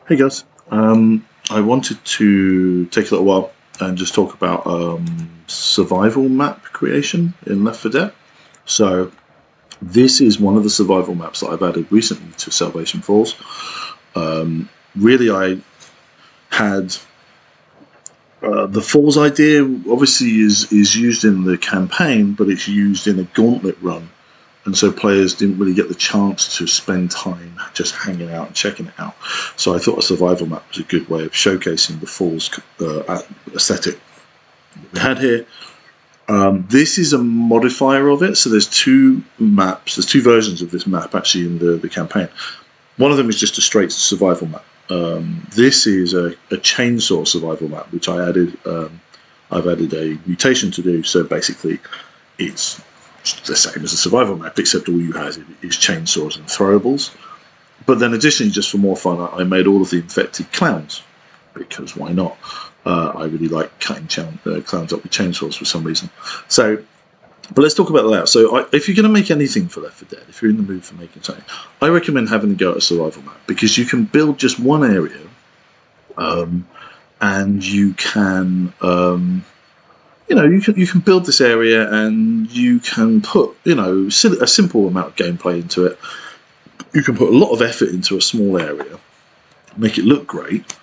Hey guys, I wanted to take a little while and just talk about survival map creation in Left 4 Dead. So this is one of the survival maps that I've added recently to Salvation Falls. Really, I had the Falls idea. Obviously, is used in the campaign, but it's used in a gauntlet run. And so players didn't really get the chance to spend time just hanging out and checking it out. So I thought a survival map was a good way of showcasing the Falls aesthetic that we had here. This is a modifier of it. So there's two maps. There's two versions of this map actually in the campaign. One of them is just a straight survival map. This is a chainsaw survival map, which I added. I've added a mutation to do. So basically, it's the same as a survival map, except all you have is chainsaws and throwables. But then additionally, just for more fun, I made all of the infected clowns, because why not? I really like cutting clowns up with chainsaws for some reason. So, but let's talk about the layout. So if you're going to make anything for Left 4 Dead, if you're in the mood for making something, I recommend having a go at a survival map, because you can build just one area, and you can you can build this area and you can put, a simple amount of gameplay into it. You can put a lot of effort into a small area, make it look great,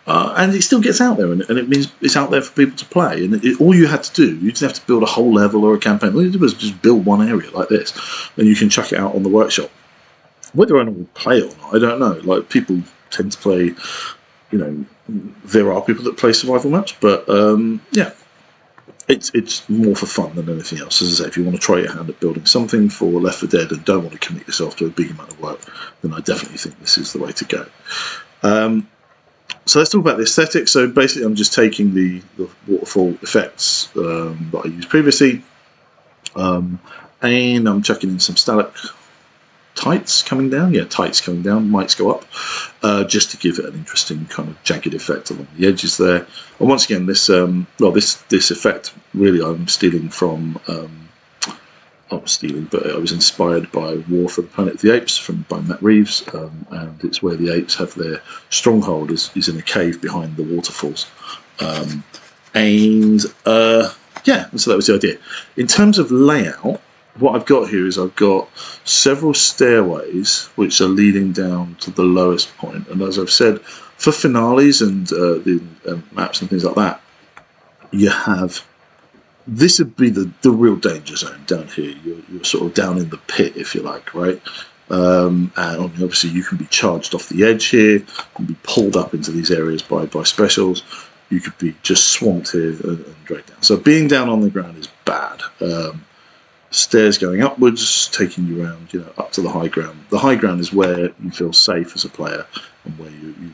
and it still gets out there, and it means it's out there for people to play. And all you had to do, you didn't have to build a whole level or a campaign. All you did was just build one area like this, and you can chuck it out on the workshop. Whether anyone will play or not, I don't know. Like, people tend to play, there are people that play survival maps, but yeah. It's more for fun than anything else. As I say, if you want to try your hand at building something for Left 4 Dead and don't want to commit yourself to a big amount of work, then I definitely think this is the way to go. So let's talk about the aesthetic. So basically, I'm just taking the waterfall effects that I used previously, and I'm chucking in some stalactites coming down. Yeah, tights coming down, mites go up, just to give it an interesting kind of jagged effect along the edges there. And once again, this effect really I'm stealing from. Not stealing, but I was inspired by War for the Planet of the Apes by Matt Reeves, and it's where the apes have their stronghold is in a cave behind the waterfalls. And so that was the idea. In terms of layout, what I've got here is I've got several stairways which are leading down to the lowest point. And as I've said, for finales and the maps and things like that, you have. This would be the real danger zone down here. You're sort of down in the pit, if you like, right? And obviously you can be charged off the edge here, you can be pulled up into these areas by specials. You could be just swamped here and dragged down. So being down on the ground is bad. Stairs going upwards, taking you around, up to the high ground. The high ground is where you feel safe as a player, and where you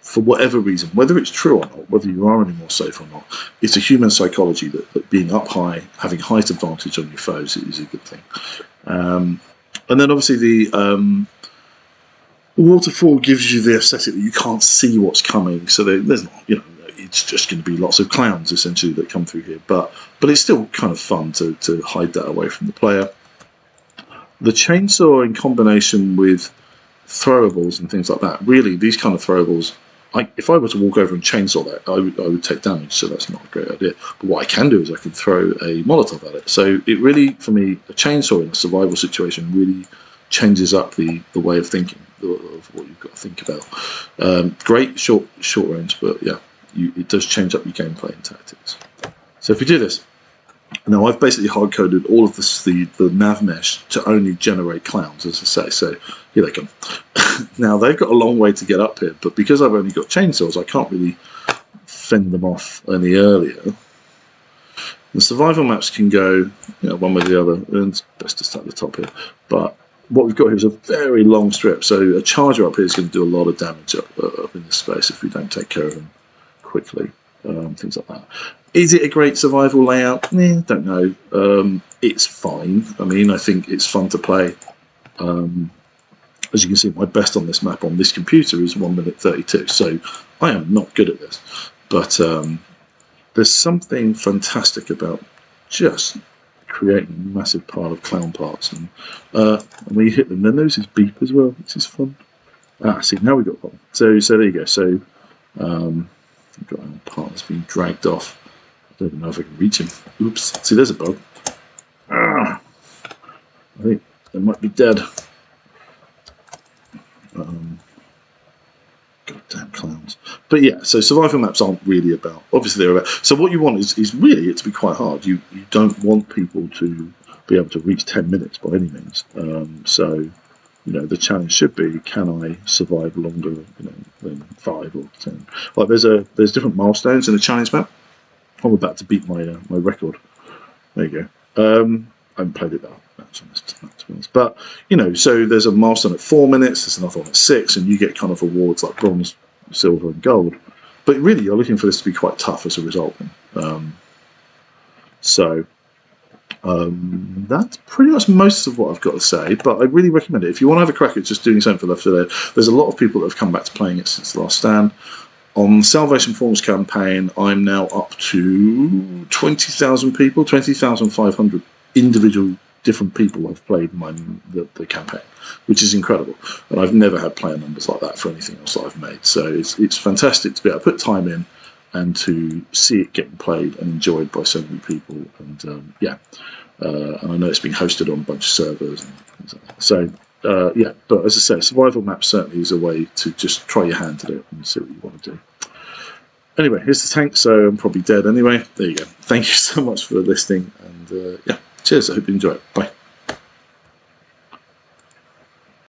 for whatever reason, whether it's true or not, whether you are any more safe or not, it's a human psychology that being up high, having height advantage on your foes is a good thing. And then obviously the waterfall gives you the aesthetic that you can't see what's coming, so there's not, it's just going to be lots of clowns essentially that come through here, but it's still kind of fun to hide that away from the player. The chainsaw in combination with throwables and things like that, really these kind of throwables, if I were to walk over and chainsaw that, I would take damage, so that's not a great idea. But what I can do is I can throw a Molotov at it. So it really, for me, a chainsaw in a survival situation really changes up the way of thinking, of what you've got to think about. Great short range, but yeah, it does change up your gameplay and tactics. So if we do this, now I've basically hard-coded all of the nav mesh to only generate clowns, as I say. So here they come. Now they've got a long way to get up here, but because I've only got chainsaws, I can't really fend them off any earlier. The survival maps can go one way or the other, and it's best to start at the top here. But what we've got here is a very long strip, so a charger up here is going to do a lot of damage up in this space if we don't take care of them quickly. Things like that. Is it a great survival layout? Don't know. It's fine. I mean, I think it's fun to play. As you can see, my best on this map on this computer is 1 minute 32, so I am not good at this. But there's something fantastic about just creating a massive pile of clown parts. And when you hit them, their noses beep as well, which is fun. See, now we've got a problem. So there you go. So we've got our partner's being dragged off. I don't even know if I can reach him. Oops. See, there's a bug. I think they might be dead. Goddamn clowns. But yeah, so survival maps aren't really about. Obviously, they're about. So what you want is really it to be quite hard. You don't want people to be able to reach 10 minutes by any means. So the challenge should be: can I survive longer, than 5 or 10? Like there's different milestones in the challenge map. I'm about to beat my record. There you go. I haven't played it that much on this, to be honest. But so there's a milestone at 4 minutes. There's another one at 6, and you get kind of awards like bronze, silver, and gold. But really, you're looking for this to be quite tough as a result. That's pretty much most of what I've got to say, but I really recommend it. If you want to have a crack at just doing something for Left 4 Dead, there's a lot of people that have come back to playing it since the last stand. On Salvation Forms campaign, I'm now up to 20,000 people, 20,500 individual different people have played the campaign, which is incredible. And I've never had player numbers like that for anything else that I've made. So it's fantastic to be able to put time in and to see it getting played and enjoyed by so many people. And and I know it's being hosted on a bunch of servers and things like that. So but as I say, survival map certainly is a way to just try your hand at it and see what you want to do. Anyway, here's the tank, so I'm probably dead anyway. There you go. Thank you so much for listening, and cheers. I hope you enjoy it. Bye.